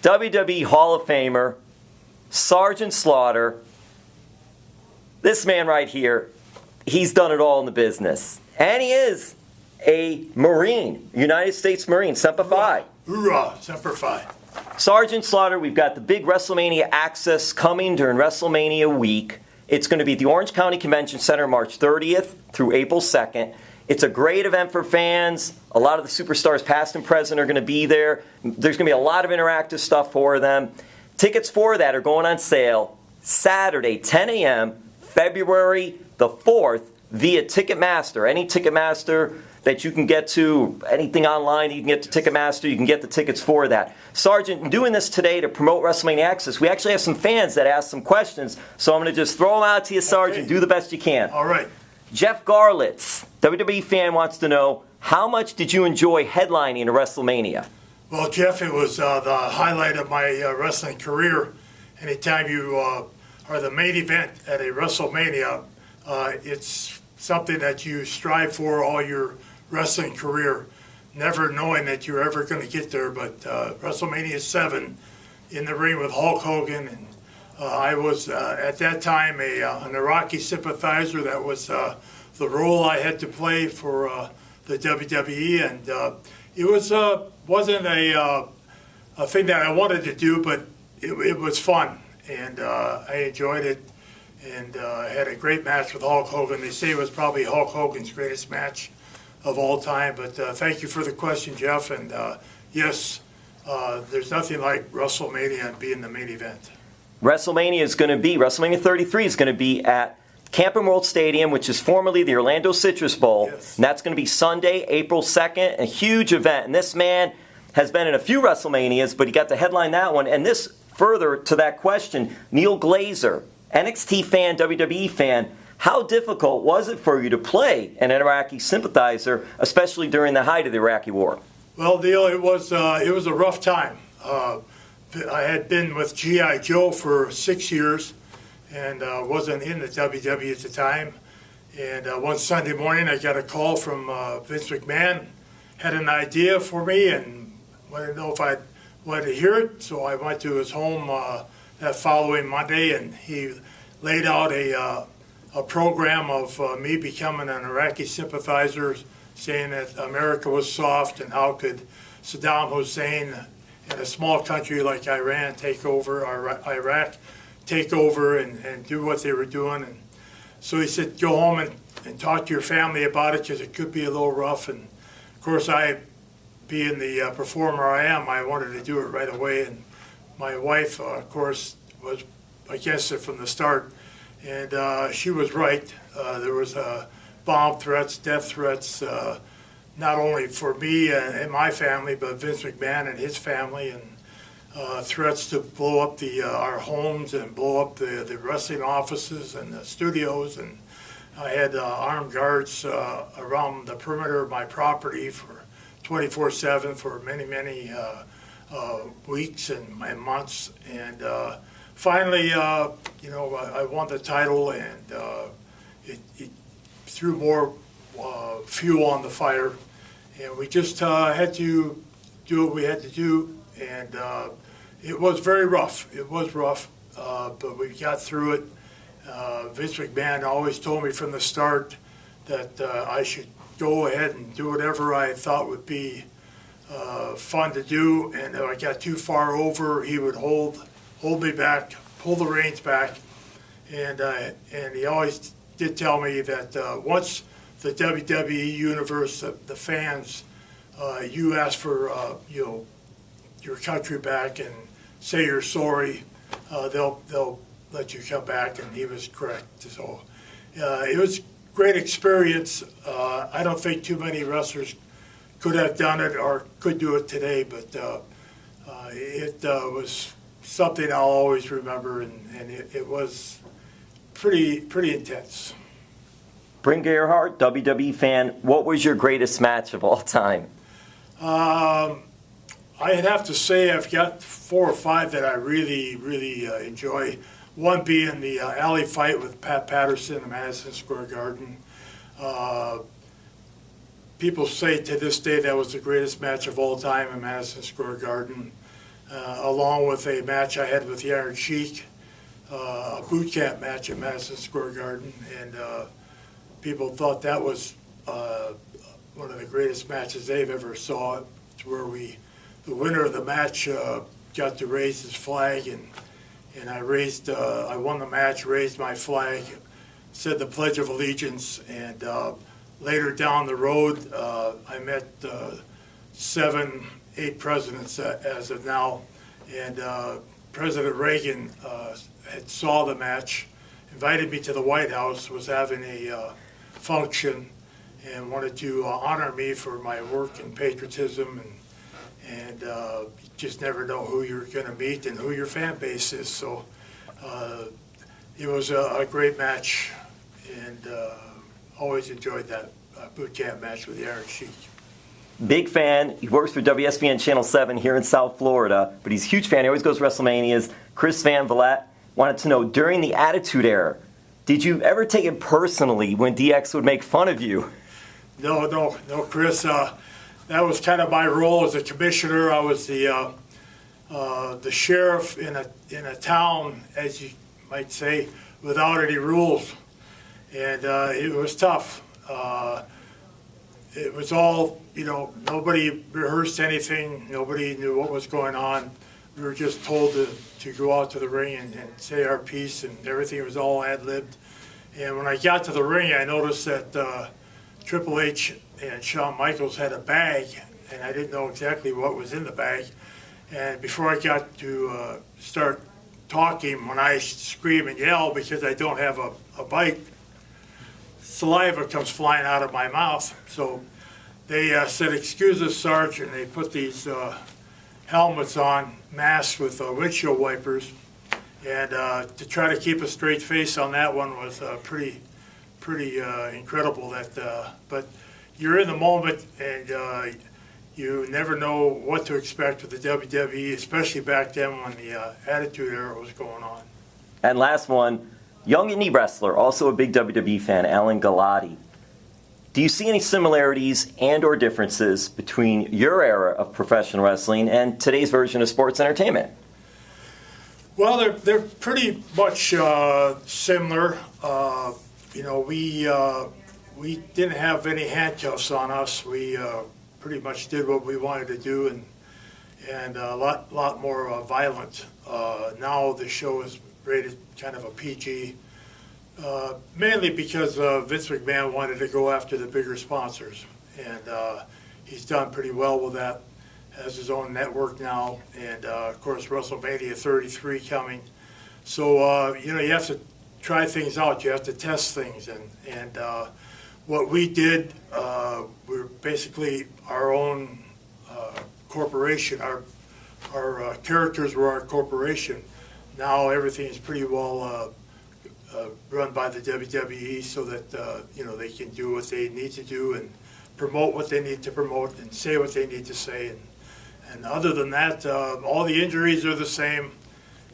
WWE Hall of Famer, Sergeant Slaughter. This man right here, he's done it all in the business. And he is a Marine, United States Marine, Semper Fi. Hoorah, Semper Fi. Sergeant Slaughter, we've got the big WrestleMania Access coming during WrestleMania week. It's going to be at the Orange County Convention Center March 30th through April 2nd. It's a great event for fans. A lot of the superstars past and present are going to be there. There's going to be a lot of interactive stuff for them. Tickets for that are going on sale Saturday, 10 a.m., February the 4th, via Ticketmaster. Any Ticketmaster that you can get to, anything online you can get to Ticketmaster, you can get the tickets for that. Sergeant, doing this today to promote WrestleMania Access, we actually have some fans that asked some questions, so I'm going to just throw them out to you, Sergeant. Okay. Do the best you can. All right. Jeff Garlitz, WWE fan, wants to know, how much did you enjoy headlining a WrestleMania? Well, Jeff, it was the highlight of my wrestling career. Anytime you are the main event at a WrestleMania, it's something that you strive for all your wrestling career, never knowing that you're ever going to get there. But WrestleMania 7, in the ring with Hulk Hogan, and I was at that time an Iraqi sympathizer. That was the role I had to play for the WWE, and it wasn't a thing that I wanted to do, but it was fun, and I enjoyed it, and had a great match with Hulk Hogan. They say it was probably Hulk Hogan's greatest match of all time. But thank you for the question, Jeff, and yes, there's nothing like WrestleMania and being the main event. WrestleMania 33 is going to be at Camping World Stadium, which is formerly the Orlando Citrus Bowl. Yes. And that's going to be Sunday, April 2nd, a huge event. And this man has been in a few WrestleManias, but he got to headline that one. And this, further to that question, Neil Glazer, NXT fan, WWE fan, how difficult was it for you to play an Iraqi sympathizer, especially during the height of the Iraqi war? Well, Neil, it was a rough time. I had been with G.I. Joe for 6 years and wasn't in the WWE at the time. And one Sunday morning I got a call from Vince McMahon, had an idea for me and wanted to know if I wanted to hear it. So I went to his home that following Monday, and he laid out a program of me becoming an Iraqi sympathizer, saying that America was soft and how could Saddam Hussein in a small country like Iran take over, Iraq take over and do what they were doing. And so he said, go home and talk to your family about it, because it could be a little rough. And of course, being the performer I am, I wanted to do it right away. And my wife, of course, was against it from the start. And she was right. There was bomb threats, death threats, not only for me and my family, but Vince McMahon and his family, and threats to blow up our homes and blow up the wrestling offices and the studios. And I had armed guards around the perimeter of my property for 24/7 for many, many weeks and months. And finally, I won the title, and it threw more fuel on the fire, and we just had to do what we had to do, and it was very rough. It was rough, but we got through it. Vince McMahon always told me from the start that I should go ahead and do whatever I thought would be fun to do, and if I got too far over, he would hold me back, pull the reins back, and he always did tell me that once the WWE universe, the fans, you ask for your country back and say you're sorry, they'll let you come back, and he was correct. So it was a great experience. I don't think too many wrestlers could have done it or could do it today, but it was something I'll always remember, and it was pretty intense. Bryn Gerhardt, WWE fan, what was your greatest match of all time? I'd have to say I've got 4 or 5 that I really, really enjoy. One being the alley fight with Pat Patterson in Madison Square Garden. People say to this day that was the greatest match of all time in Madison Square Garden. along with a match I had with the Iron Sheik, a boot camp match at Madison Square Garden, and people thought that was one of the greatest matches they've ever saw. It's where the winner of the match got to raise his flag, and I won the match, raised my flag, said the Pledge of Allegiance, and later down the road, I met 7, 8 presidents as of now, and President Reagan had saw the match, invited me to the White House, was having a function, and wanted to honor me for my work and patriotism, and you just never know who you're going to meet and who your fan base is. So it was a great match, and always enjoyed that boot camp match with the Iron Sheik. Big fan. He works for WSBN Channel 7 here in South Florida, but he's a huge fan. He always goes to WrestleManias. Chris Van Vliet wanted to know, during the Attitude Era, did you ever take it personally when DX would make fun of you? No, Chris. That was kind of my role as a commissioner. I was the sheriff in a town, as you might say, without any rules, and it was tough. It was all, nobody rehearsed anything. Nobody knew what was going on. We were just told to go out to the ring and say our piece, and everything was all ad-libbed. And when I got to the ring, I noticed that Triple H and Shawn Michaels had a bag, and I didn't know exactly what was in the bag. And before I got to start talking, when I scream and yell because I don't have a bite, saliva comes flying out of my mouth. So they said, "Excuse us, Sarge," and they put these helmets on, masks with windshield wipers, and to try to keep a straight face on that one was pretty incredible. But you're in the moment, and you never know what to expect with the WWE, especially back then when the Attitude Era was going on. And last one, young indie wrestler, also a big WWE fan, Alan Galati. Do you see any similarities and or differences between your era of professional wrestling and today's version of sports entertainment? Well, they're pretty much similar. We didn't have any handcuffs on us. We pretty much did what we wanted to do, and a lot more violent. Now the show is rated kind of a PG, mainly because Vince McMahon wanted to go after the bigger sponsors, and he's done pretty well with that. Has his own network now, and of course WrestleMania 33 coming. So you have to try things out. You have to test things, and what we did, we're basically our own corporation. Our characters were our corporation. Now everything is pretty well run by the WWE, so that they can do what they need to do and promote what they need to promote and say what they need to say. And other than that, all the injuries are the same,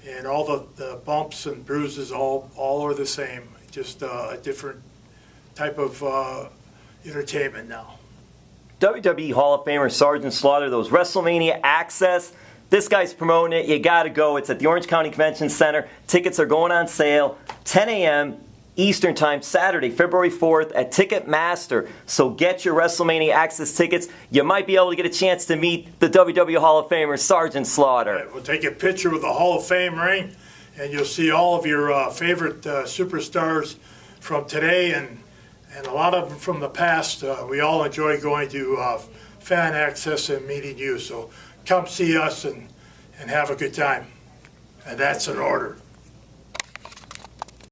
and all the bumps and bruises all are the same. Just a different type of entertainment now. WWE Hall of Famer Sergeant Slaughter, those WrestleMania Access. This guy's promoting it. You got to go. It's at the Orange County Convention Center. Tickets are going on sale 10 a.m. Eastern Time, Saturday, February 4th at Ticketmaster. So get your WrestleMania Access tickets. You might be able to get a chance to meet the WWE Hall of Famer Sergeant Slaughter. Right, we'll take a picture with the Hall of Fame ring, and you'll see all of your favorite superstars from today and a lot of them from the past. We all enjoy going to Fan Access and meeting you. So come see us and have a good time. And that's an order.